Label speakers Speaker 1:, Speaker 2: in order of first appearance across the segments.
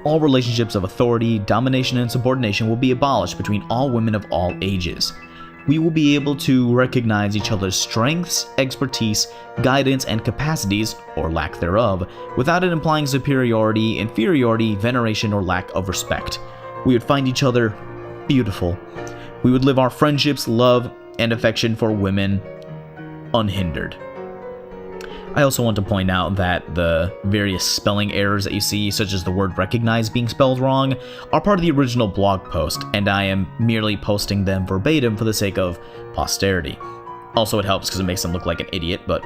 Speaker 1: all relationships of authority, domination, and subordination will be abolished between all women of all ages. We will be able to recognize each other's strengths, expertise, guidance, and capacities, or lack thereof, without it implying superiority, inferiority, veneration, or lack of respect. We would find each other beautiful. We would live our friendships, love, and affection for women unhindered. I also want to point out that the various spelling errors that you see, such as the word recognize being spelled wrong, are part of the original blog post, and I am merely posting them verbatim for the sake of posterity. Also, it helps because it makes them look like an idiot, but,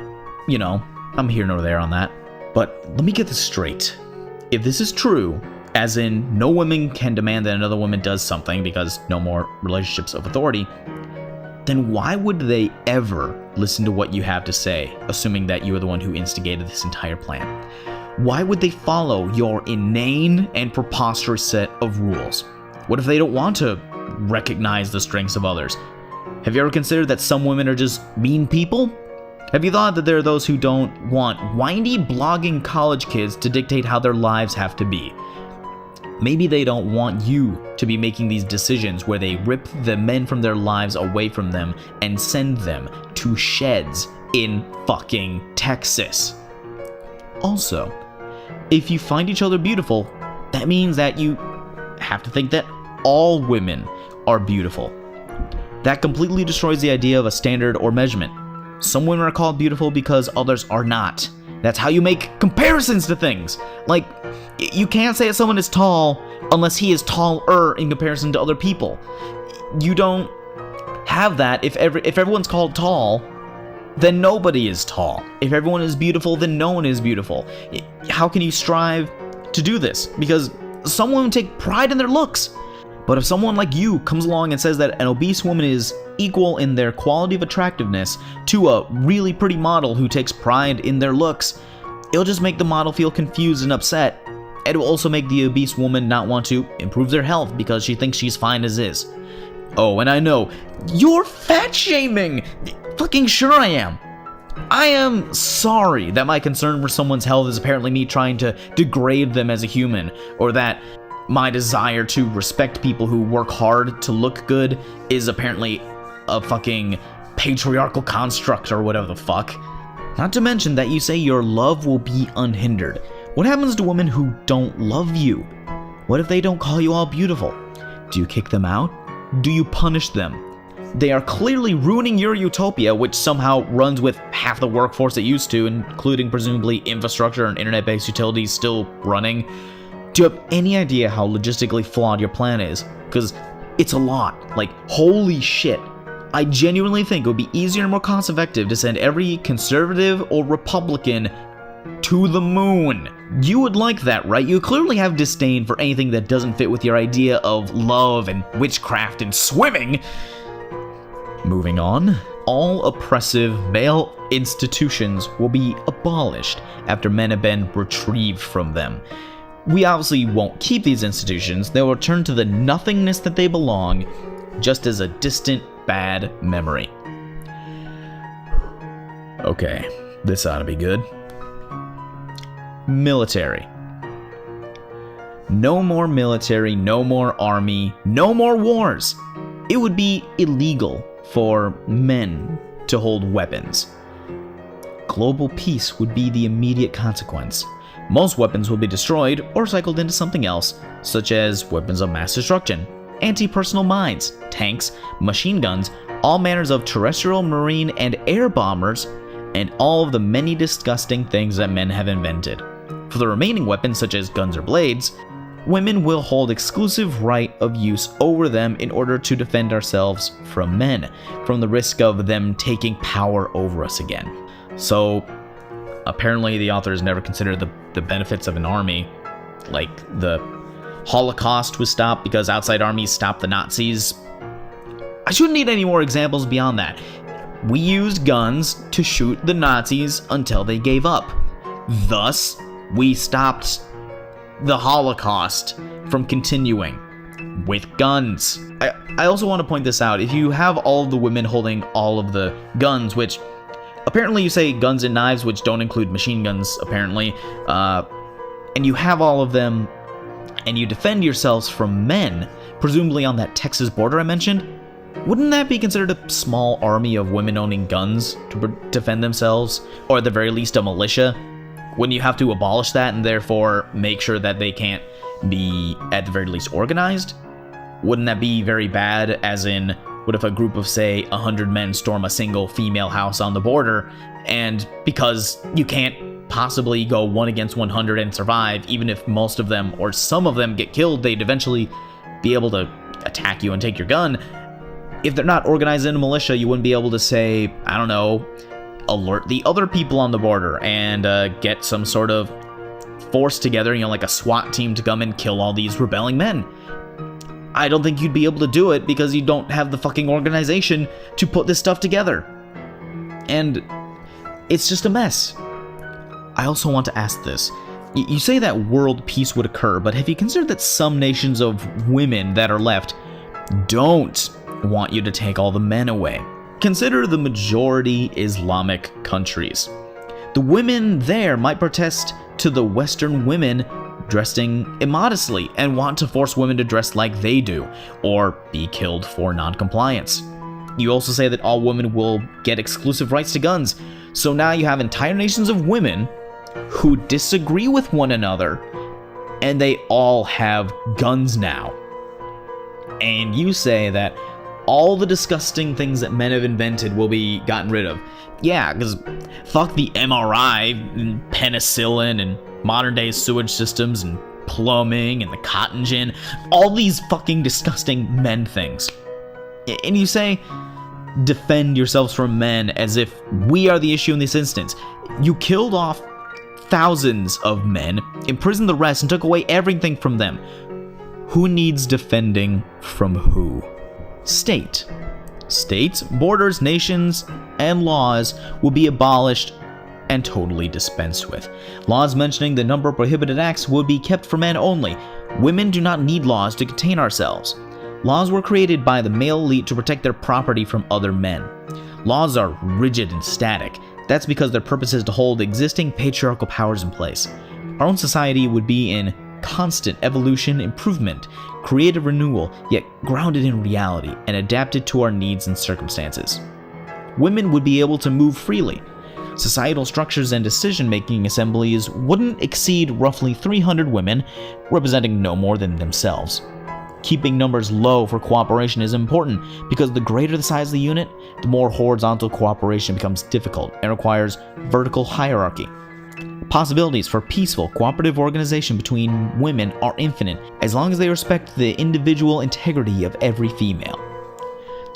Speaker 1: you know, I'm here nor there on that. But let me get this straight. If this is true, as in no woman can demand that another woman does something because no more relationships of authority, then why would they ever listen to what you have to say, assuming that you are the one who instigated this entire plan? Why would they follow your inane and preposterous set of rules? What if they don't want to recognize the strengths of others? Have you ever considered that some women are just mean people? Have you thought that there are those who don't want whiny, blogging college kids to dictate how their lives have to be? Maybe they don't want you to be making these decisions where they rip the men from their lives away from them and send them to sheds in fucking Texas. Also, if you find each other beautiful, that means that you have to think that all women are beautiful. That completely destroys the idea of a standard or measurement. Some women are called beautiful because others are not. That's how you make comparisons to things. Like, you can't say that someone is tall unless he is taller in comparison to other people. You don't have that. If everyone's called tall, then nobody is tall. If everyone is beautiful, then no one is beautiful. How can you strive to do this? Because some women take pride in their looks. But if someone like you comes along and says that an obese woman is equal in their quality of attractiveness to a really pretty model who takes pride in their looks, it'll just make the model feel confused and upset. It will also make the obese woman not want to improve their health because she thinks she's fine as is. Oh, and I know, you're fat shaming! Fucking sure I am. I am sorry that my concern for someone's health is apparently me trying to degrade them as a human, or that my desire to respect people who work hard to look good is apparently a fucking patriarchal construct or whatever the fuck. Not to mention that you say your love will be unhindered. What happens to women who don't love you? What if they don't call you all beautiful? Do you kick them out? Do you punish them? They are clearly ruining your utopia, which somehow runs with half the workforce it used to, including presumably infrastructure and internet-based utilities still running. Do you have any idea how logistically flawed your plan is? Because it's a lot. Like, holy shit. I genuinely think it would be easier and more cost-effective to send every conservative or Republican to the moon. You would like that, right? You clearly have disdain for anything that doesn't fit with your idea of love and witchcraft and swimming. Moving on. All oppressive male institutions will be abolished after men have been retrieved from them. We obviously won't keep these institutions. They'll return to the nothingness that they belong, just as a distant, bad memory. Okay, this ought to be good. Military. No more military, no more army, no more wars. It would be illegal for men to hold weapons. Global peace would be the immediate consequence. Most weapons will be destroyed or cycled into something else, such as weapons of mass destruction, anti-personnel mines, tanks, machine guns, all manners of terrestrial, marine, and air bombers, and all of the many disgusting things that men have invented. For the remaining weapons, such as guns or blades, women will hold exclusive right of use over them in order to defend ourselves from men, from the risk of them taking power over us again. So, apparently the authors never considered the benefits of an army. Like, the Holocaust was stopped because outside armies stopped the Nazis. I shouldn't need any more examples beyond that. We used guns to shoot the Nazis until they gave up. Thus, we stopped the Holocaust from continuing with guns. I also want to point this out. If you have all of the women holding all of the guns, which apparently you say guns and knives, which don't include machine guns, apparently, and you have all of them, and you defend yourselves from men, presumably on that Texas border I mentioned, wouldn't that be considered a small army of women owning guns to defend themselves? Or at the very least a militia? Wouldn't you have to abolish that and therefore make sure that they can't be, at the very least, organized? Wouldn't that be very bad, as in, what if a group of, say, 100 men storm a single female house on the border, and because you can't possibly go 1 against 100 and survive, even if most of them or some of them get killed, they'd eventually be able to attack you and take your gun. If they're not organized in a militia, you wouldn't be able to say, I don't know, alert the other people on the border and get some sort of force together, like a SWAT team to come and kill all these rebelling men. I don't think you'd be able to do it because you don't have the fucking organization to put this stuff together. And it's just a mess. I also want to ask this. You say that world peace would occur, but have you considered that some nations of women that are left don't want you to take all the men away? Consider the majority Islamic countries. The women there might protest to the Western women dressing immodestly and want to force women to dress like they do, or be killed for non-compliance. You also say that all women will get exclusive rights to guns, so now you have entire nations of women who disagree with one another, and they all have guns now. And you say that all the disgusting things that men have invented will be gotten rid of. Yeah, because fuck the MRI and penicillin and modern day sewage systems and plumbing and the cotton gin, all these fucking disgusting men things. And you say, defend yourselves from men as if we are the issue in this instance. You killed off thousands of men, imprisoned the rest, and took away everything from them. Who needs defending from who? State. States, borders, nations, and laws will be abolished and totally dispensed with. Laws mentioning the number of prohibited acts would be kept for men only. Women do not need laws to contain ourselves. Laws were created by the male elite to protect their property from other men. Laws are rigid and static. That's because their purpose is to hold existing patriarchal powers in place. Our own society would be in constant evolution, improvement, creative renewal, yet grounded in reality and adapted to our needs and circumstances. Women would be able to move freely. Societal structures and decision-making assemblies wouldn't exceed roughly 300 women, representing no more than themselves. Keeping numbers low for cooperation is important because the greater the size of the unit, the more horizontal cooperation becomes difficult and requires vertical hierarchy. Possibilities for peaceful, cooperative organization between women are infinite as long as they respect the individual integrity of every female.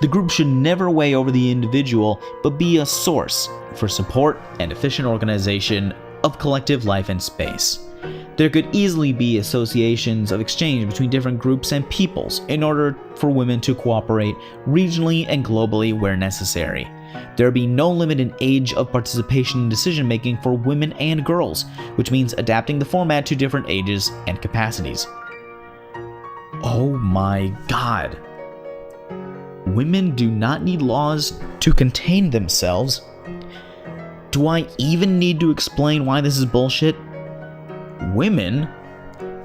Speaker 1: The group should never weigh over the individual, but be a source for support and efficient organization of collective life and space. There could easily be associations of exchange between different groups and peoples in order for women to cooperate regionally and globally where necessary. There would be no limit in age of participation in decision-making for women and girls, which means adapting the format to different ages and capacities. Oh my god. Women do not need laws to contain themselves. Do I even need to explain why this is bullshit? Women,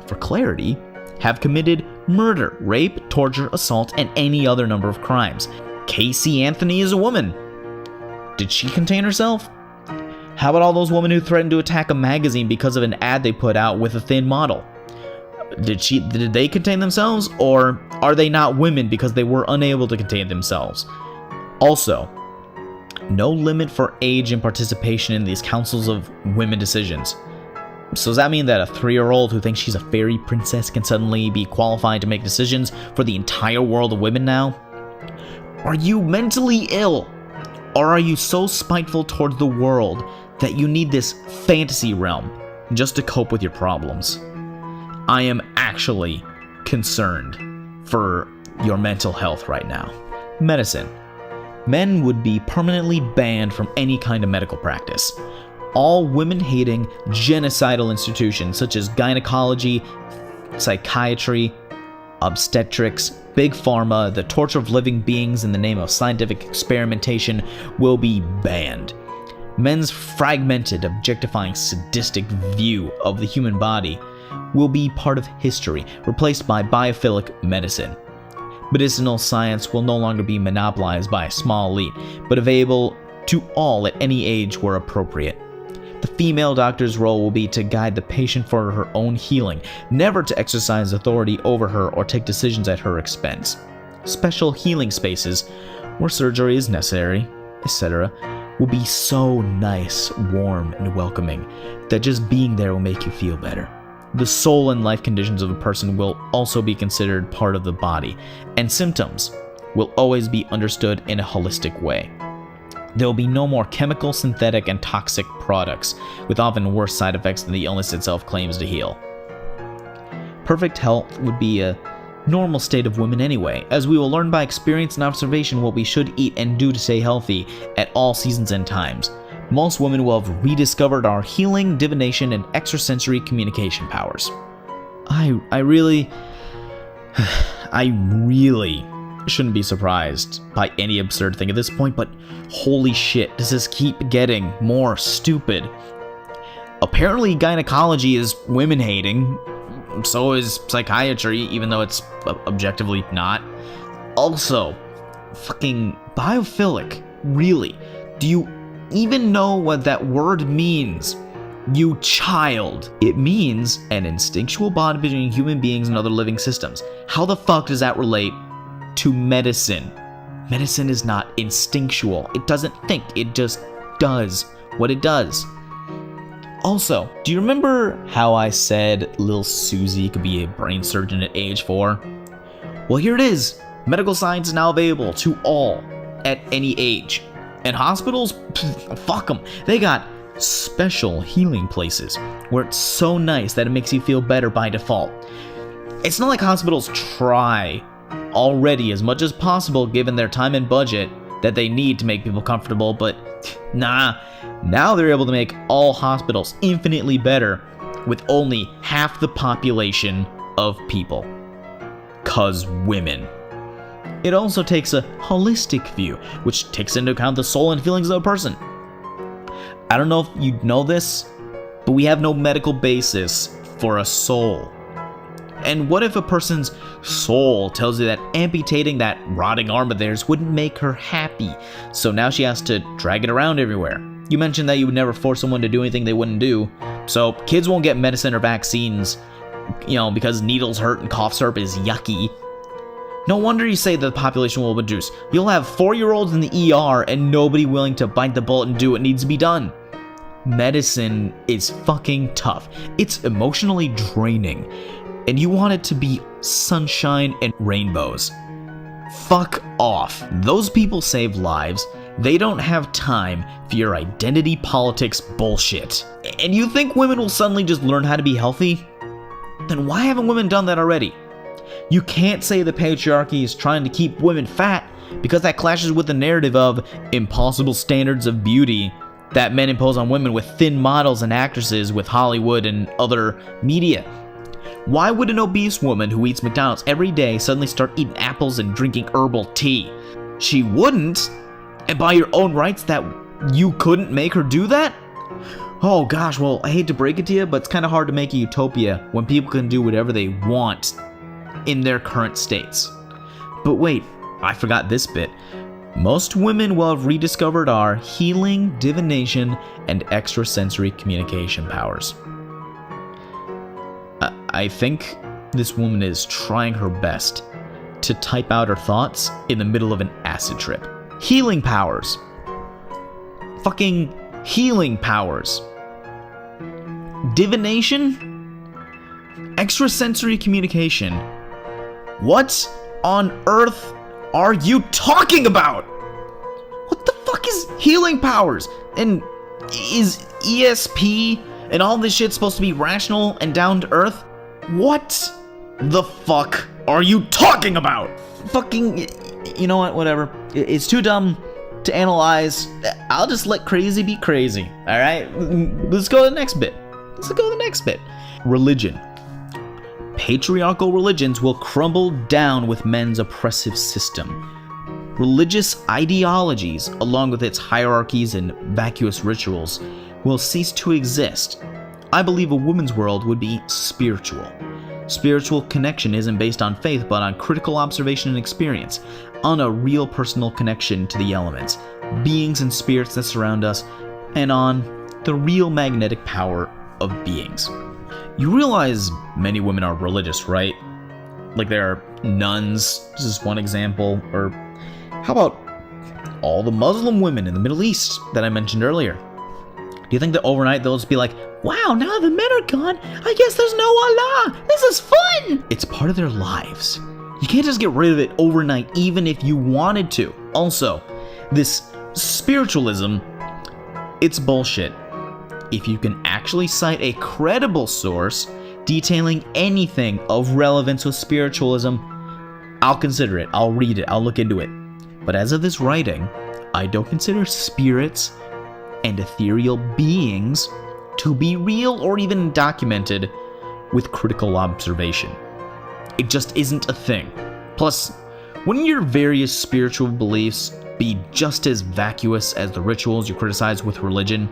Speaker 1: for clarity, have committed murder, rape, torture, assault, and any other number of crimes. Casey Anthony is a woman. Did she contain herself? How about all those women who threatened to attack a magazine because of an ad they put out with a thin model? Did they contain themselves, or are they not women because they were unable to contain themselves? Also, no limit for age and participation in these councils of women decisions. So does that mean that a 3-year-old who thinks she's a fairy princess can suddenly be qualified to make decisions for the entire world of women now? Are you mentally ill? Or are you so spiteful towards the world that you need this fantasy realm just to cope with your problems? I am actually concerned for your mental health right now. Medicine. Men would be permanently banned from any kind of medical practice. All women-hating, genocidal institutions such as gynecology, psychiatry, obstetrics, big pharma, the torture of living beings in the name of scientific experimentation will be banned. Men's fragmented, objectifying, sadistic view of the human body will be part of history, replaced by biophilic medicine. Medicinal science will no longer be monopolized by a small elite, but available to all at any age where appropriate. The female doctor's role will be to guide the patient for her own healing, never to exercise authority over her or take decisions at her expense. Special healing spaces, where surgery is necessary, etc., will be so nice, warm, and welcoming that just being there will make you feel better. The soul and life conditions of a person will also be considered part of the body, and symptoms will always be understood in a holistic way. There will be no more chemical, synthetic, and toxic products, with often worse side effects than the illness itself claims to heal. Perfect health would be a normal state of women anyway, as we will learn by experience and observation what we should eat and do to stay healthy at all seasons and times. Most women will have rediscovered our healing, divination, and extrasensory communication powers. I really shouldn't be surprised by any absurd thing at this point, but holy shit, does this keep getting more stupid. Apparently gynecology is women-hating, so is psychiatry, even though it's objectively not. Also, fucking biophilic, really? Do you even know what that word means? You child. It means an instinctual bond between human beings and other living systems. How the fuck does that relate to medicine? Medicine is not instinctual. It doesn't think. It just does what it does. Also, do you remember how I said little Susie could be a brain surgeon at age 4? Well, here it is. Medical science is now available to all at any age. And hospitals, fuck them. They got special healing places where it's so nice that it makes you feel better by default. It's not like hospitals try already as much as possible given their time and budget that they need to make people comfortable, but nah, now they're able to make all hospitals infinitely better with only half the population of people. 'Cause women. It also takes a holistic view, which takes into account the soul and feelings of a person. I don't know if you know this, but we have no medical basis for a soul. And what if a person's soul tells you that amputating that rotting arm of theirs wouldn't make her happy, so now she has to drag it around everywhere? You mentioned that you would never force someone to do anything they wouldn't do, so kids won't get medicine or vaccines, because needles hurt and cough syrup is yucky. No wonder you say that the population will reduce. You'll have 4-year-olds in the ER and nobody willing to bite the bullet and do what needs to be done. Medicine is fucking tough. It's emotionally draining. And you want it to be sunshine and rainbows. Fuck off. Those people save lives. They don't have time for your identity politics bullshit. And you think women will suddenly just learn how to be healthy? Then why haven't women done that already? You can't say the patriarchy is trying to keep women fat, because that clashes with the narrative of impossible standards of beauty that men impose on women with thin models and actresses with Hollywood and other media. Why would an obese woman who eats McDonald's every day suddenly start eating apples and drinking herbal tea? She wouldn't, and by your own rights that you couldn't make her do that? Oh gosh, well, I hate to break it to you, but it's kind of hard to make a utopia when people can do whatever they want in their current states. But wait, I forgot this bit. Most women will have rediscovered our healing, divination, and extrasensory communication powers. I think this woman is trying her best to type out her thoughts in the middle of an acid trip. Healing powers. Fucking healing powers. Divination? Extrasensory communication. What on earth are you talking about? What the fuck is healing powers? And is ESP and all this shit supposed to be rational and down to earth? What the fuck are you talking about? Fucking, you know what, whatever. It's too dumb to analyze. I'll just let crazy be crazy, alright? Let's go to the next bit. Religion. Patriarchal religions will crumble down with men's oppressive system. Religious ideologies, along with its hierarchies and vacuous rituals, will cease to exist. I believe a woman's world would be spiritual. Spiritual connection isn't based on faith, but on critical observation and experience, on a real personal connection to the elements, beings and spirits that surround us, and on the real magnetic power of beings. You realize many women are religious, right? Like there are nuns, this is one example, or how about all the Muslim women in the Middle East that I mentioned earlier? Do you think that overnight they'll just be like, wow, now the men are gone, I guess there's no Allah, this is fun! It's part of their lives. You can't just get rid of it overnight, even if you wanted to. Also, this spiritualism, it's bullshit. If you can actually cite a credible source detailing anything of relevance with spiritualism, I'll consider it, I'll read it, I'll look into it. But as of this writing, I don't consider spirits and ethereal beings to be real or even documented with critical observation. It just isn't a thing. Plus, wouldn't your various spiritual beliefs be just as vacuous as the rituals you criticize with religion?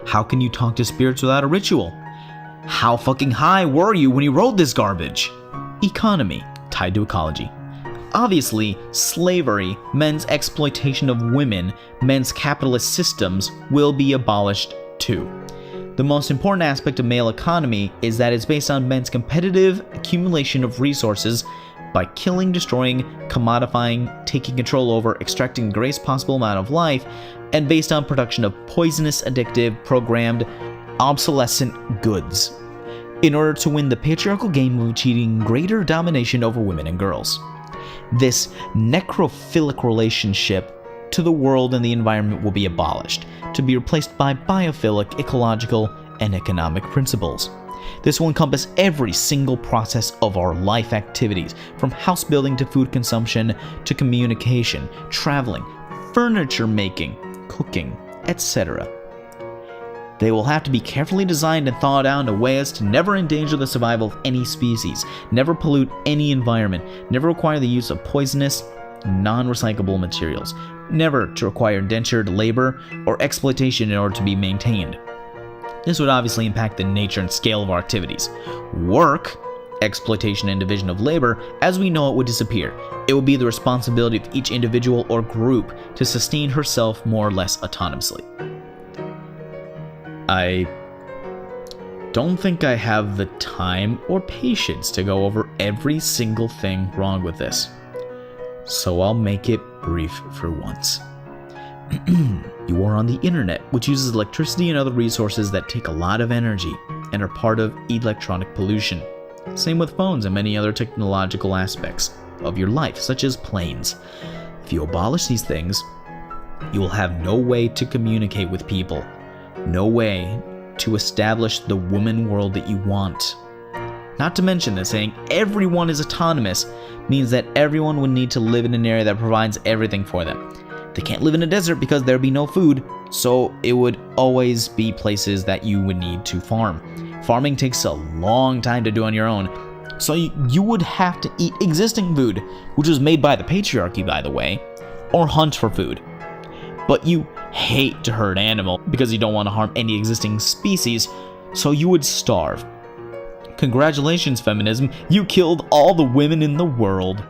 Speaker 1: How can you talk to spirits without a ritual? How fucking high were you when you wrote this garbage? Economy, tied to ecology. Obviously, slavery, men's exploitation of women, men's capitalist systems will be abolished too. The most important aspect of male economy is that it's based on men's competitive accumulation of resources by killing, destroying, commodifying, taking control over, extracting the greatest possible amount of life, and based on production of poisonous, addictive, programmed, obsolescent goods, in order to win the patriarchal game of achieving greater domination over women and girls. This necrophilic relationship to the world and the environment will be abolished, to be replaced by biophilic, ecological, and economic principles. This will encompass every single process of our life activities, from house building to food consumption to communication, traveling, furniture making, cooking, etc. They will have to be carefully designed and thought out in a way as to never endanger the survival of any species, never pollute any environment, never require the use of poisonous, non-recyclable materials, never to require indentured labor or exploitation in order to be maintained. This would obviously impact the nature and scale of our activities. Work, exploitation and division of labor, as we know it, would disappear. It would be the responsibility of each individual or group to sustain herself more or less autonomously. I don't think I have the time or patience to go over every single thing wrong with this, so I'll make it brief for once. You are on the internet, which uses electricity and other resources that take a lot of energy and are part of electronic pollution. Same with phones and many other technological aspects of your life, such as planes. If you abolish these things, you will have no way to communicate with people, no way to establish the woman world that you want. Not to mention that saying everyone is autonomous means that everyone would need to live in an area that provides everything for them. They can't live in a desert because there'd be no food, so it would always be places that you would need to farm. Farming takes a long time to do on your own, so you would have to eat existing food, which was made by the patriarchy, by the way, or hunt for food. But you hate to hurt animals because you don't want to harm any existing species, so you would starve. Congratulations, feminism, you killed all the women in the world.